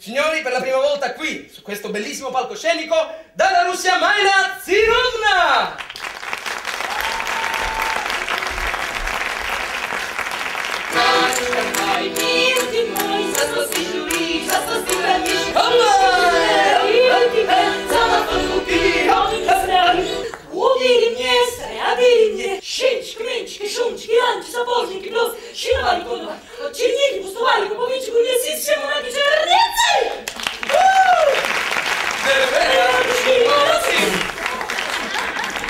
Signori, per la prima volta qui, su questo bellissimo palcoscenico, dalla Russia Maila Zirovna! Увери мне, обери мне, щенчики, менчики, шумчики, янчики, сапожники, плюс щиновали конова, черники, пустовали, куповичку, лесиц, чем ураки, черницы!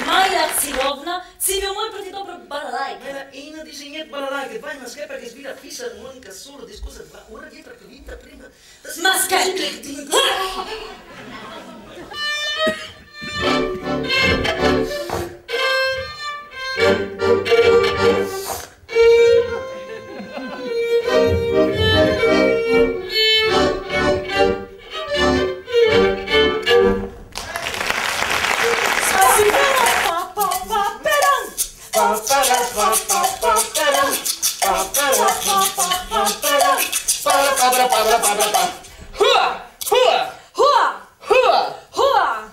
Майя Цировна, цивил мой проти добро балалайка. Иначе же нет балалайки, vai на скайпе, che svira fisarmonica solo, di scusa, ora dietro che vita prima. Маскаль! Хуа! Хуа! Хуа! Хуа! Хуа! Хуа!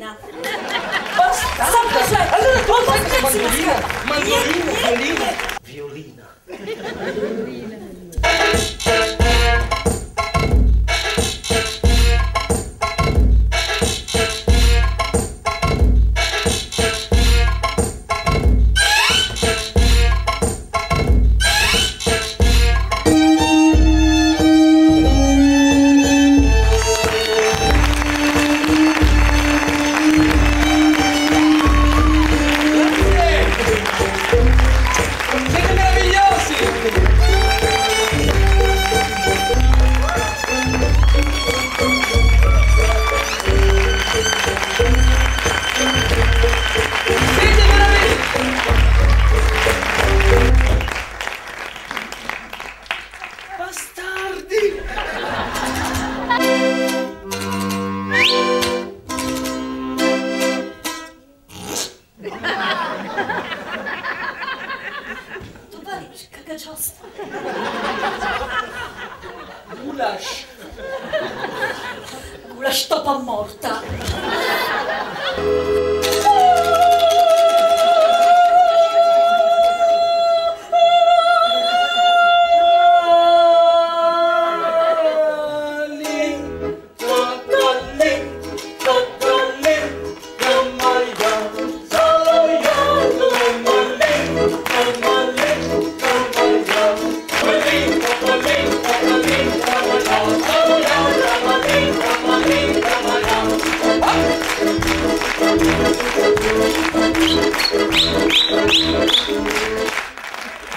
mandolina. Basta. Allora tu Oh, sai che pezzi la mandolina, scarpa. mandolina, Niente. violina. Siete meravigliosi! Siete bastardi! Tu pari, cagaciosta. Goulash! Una stoppa morta.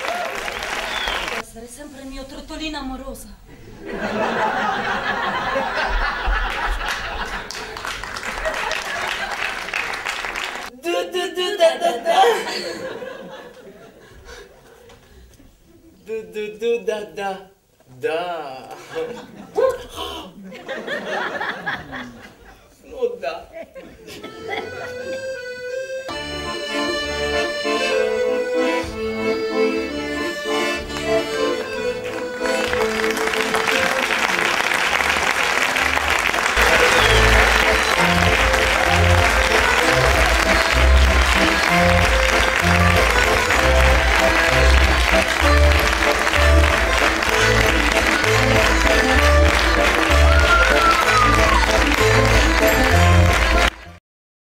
Deve essere sempre il mio trottolino amoroso. Da.